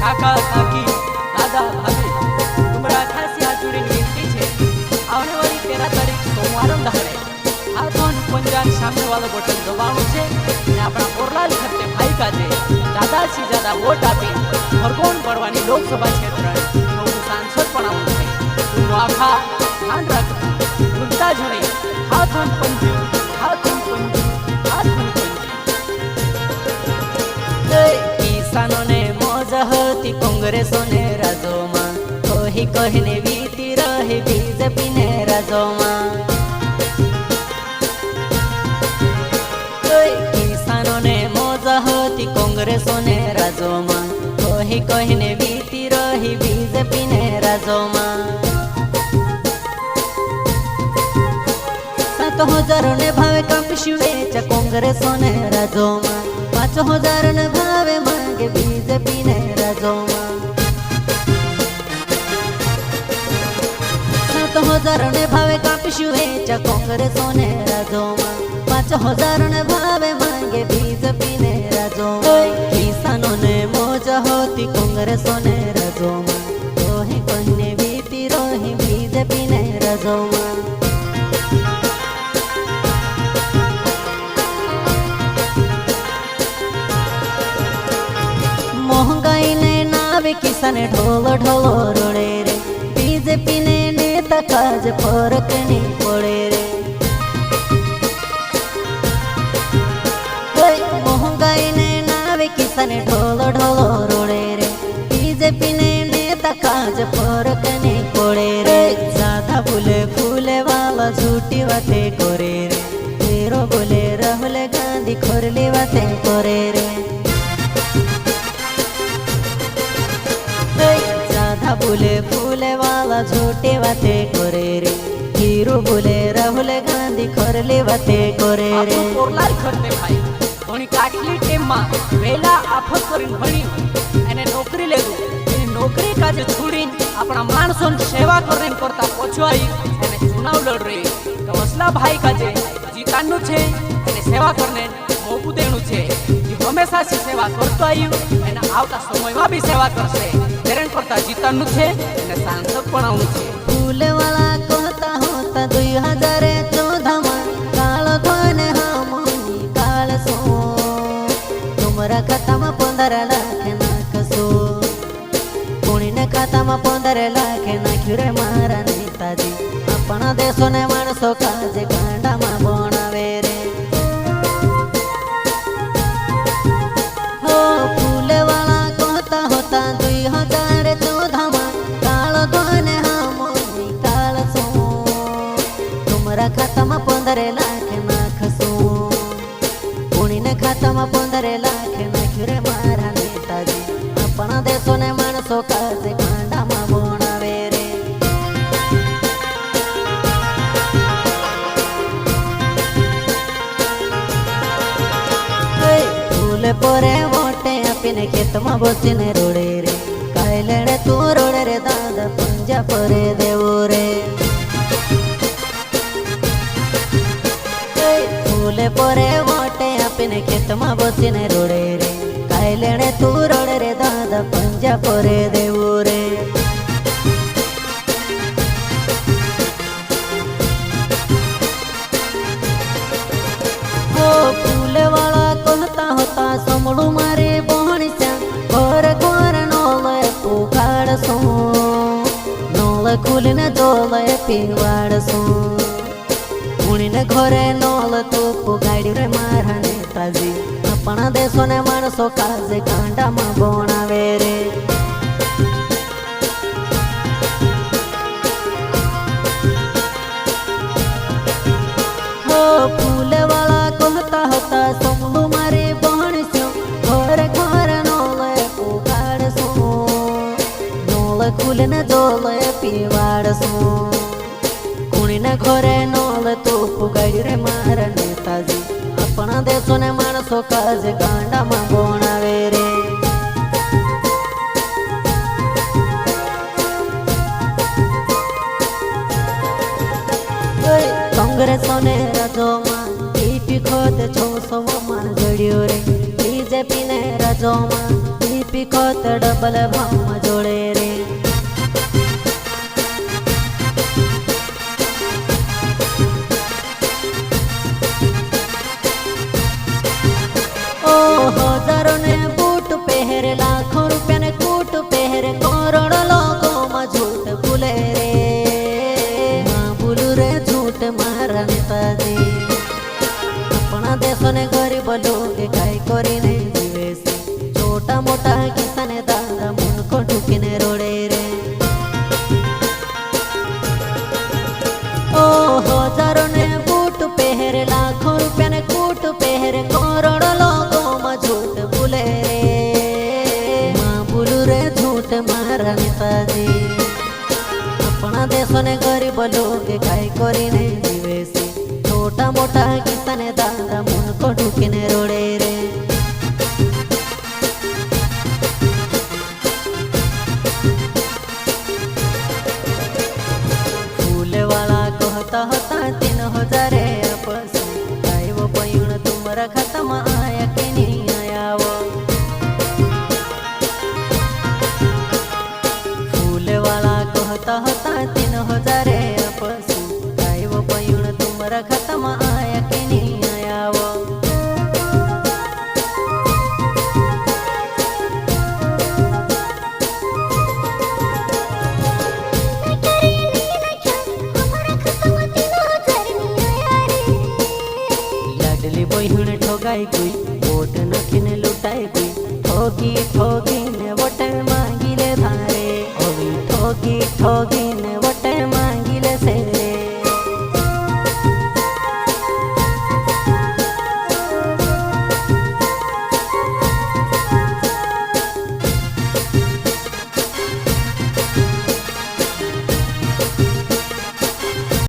કાકા કાકી દાદા ભાભી તમારા ખાસ હાથ જોડીને વિનંતી છે આવને વાળી 13 તારીખ સોમવારમ દહાડે આ ફોન પંજાન સામે વાળો બટન દબાવવાનું છે અને આપણા કોરલાલ ખર્ચે ભાઈ કાજે જ્યાદા થી જ્યાદા વોટ આપી ભરગોન પડવાની લોકસભા ક્ષેત્ર નવું સાંસદ પણ આવવું છે તું આખા ધ્યાન રાખજો ભૂલતા જ નહીં હાથન પંજી હાથન પંજી હાથન પંજી કિસાનો ને મોજ હતી કોંગ્રેસો ને રાજોમાં કહી કહીને વીતી રહે બીજેપી ને રાજોમાં કિસાનો ને મોજ હતી કોંગ્રેસો ને રાજોમાં કહી કહીને વીતી રહી બીજેપી ને રાજોમાં 7,000 ને ભાવે કાપશું વેચ કોંગ્રેસો ને રાજોમાં 5,000 ને ભાવે માંગે બીજેપી ને રાજોમાં 7,000 ને ભાવે કાપશું વેચ કોંગ્રેસો ને રાજોમાં 5,000 ને ભાવે માંગે બીજેપી ને રાજોમાં કિસાનો ને મોજ હોતી કોંગ્રેસો ને રાજોમાં તોહી કોઈને વીતી રહી બીજેપી ને રાજોમાં महंगाई ने नावे किसान ढोल ढोल रोड़े रे बीजेपी ने नेता काज फर्क नहीं पड़े रे महंगाई ने नावे किसान ढोल ढोल रोड़े रे बीजेपी ने नेता काज फर्क नहीं पड़े रे ज्यादा बोले फूले वाला झूठी बातें करे रे तेरो बोले राहुल गांधी खोरली बातें करे रे बोले फूले वाला झूठे बातें करे रे हीरो बोले राहुल गांधी खोरले बातें करे रे कोरलाल खरते भाई घणी काटली टेम में वेला आफत करीने भणी અને નોકરી લેવું એની નોકરી કાજે છોડીને આપણા માણસોની સેવા કરીને કરતા પછવાઈ અને ચુનાવ લડ રહી તો વસલા ભાઈ કાજે જીતાનું છે અને સેવા કરને મોકું દેણું છે જે હંમેશા સેવા કરતો આવ્યું અને આવતા સમયમાં બી સેવા કરશે હેરાન કરતા જીતાનું છે અને સાંસદ પણ આવું છે ફૂલે વાળા કહતા હોતા 2014 માં કાળો ધોને હામોની કાળ સો તમારા ખાતામાં 15 લાખ નાખશો કોણીને ખાતામાં 15 લાખ નાખ્યું રે મારા નેતાજી આપણા દેશોને માણસો કાજે ગાંડામાં બનાવે રે હો ફૂલે વાળા કહતા હોતા 2014 માં કાળો ધોને હામોની કાળ સો તમારા ખાતામાં 15 લાખ નાખશો કોણીને ખાતામાં 15 લાખ નાખ્યું રે મારા નેતાજી આપણા દેશોને માણસો કાજે ગાંડામાં બનાવે રે ફૂલે પરે વોટે આપીને ખેતમાં બસીને રોડે રે કાયલેડે તું રોડે રે દાદા પંજા પરે દેવો રે ફૂલે પરે વોટે આપીને ખેતમાં બસીને રોડે રે કાયલેડે તું રોડે રે દાદા પંજા પરે દેવો રે ફૂલે વાળા કહતા હોતા સમળું મારે બોહણસ્યા ઘર ઘર નોલે પુકાડશો નોલે ખુલીને ડોલે પીવાડશો ઉણીને ઘરે નોલ તો પુગાડ્યું રે મારા નેતાજી આપણા દેશોને માણસો કાજે ગાંડામાં બનાવે રે ફૂલે વાળા કહતા હતા સમલું મારે ભણશો ઘર ઘર નોલે પુગાડશો નોલે ખુલીને ડોલે પીવાડશો કુણીને ઘરે નોલે તો પુગાડ્યું રે મારા નેતાજી આપણા દેશોને માણસો કાજે ગાંડામાં બનાવે રે કોંગ્રેસો ને રાજોમાં ઈપી ખોદ 600 માં જડ્યો રે बीजेपी ने राजोमा રૂપી ખોત ડબલ ભાવમાં જોડે રે ઓહો હજારો ને બૂટ પહેરે લાખો રૂપિયા ને કૂટ પહેરે કરોડો લોકોમાં જૂઠ ભૂલે રે માં ભૂલું રે જૂઠ મારા નેતાજી આપણા દેશોને ગરીબ લોકો કાંઈ કરીને જીવે છે છોટા મોટા કિસ્સાને દાદા મુનકો ઢૂકીને રોડે રે ઓહો હજારો ને બૂટ પહેરે લાખો રૂપિયા ને કૂટ પહેરે કરોડો લોકોમાં જૂઠ ભૂલે રે માં ભૂલું રે જૂઠ મારા નેતાજી આપણા દેશોને ગરીબ લોકો કાંઈ કરીને જીવે છે છોટા મોટા કિસ્સાને દાદા મુનકો ઢૂકીને રોડે રે ફૂલવાળા કહતા હતા 3000 આપસ આવ્યો પૈણ તુમરા ખાતામાં આયા કે નહીં આયા ફૂલવાળા કહતા હતા 3000 આપસ આવ્યો પૈણ તુમરા ખાતામાં આયા કે નહીં આયા લાડલી બહેણ ઠોગાઈ ગઈ વોટ નાખીને લૂંટાઈ ગઈ ઠોગી ઠોગીને વોટ માંગી લે ધારે હવે ઠોગી ઠોગીને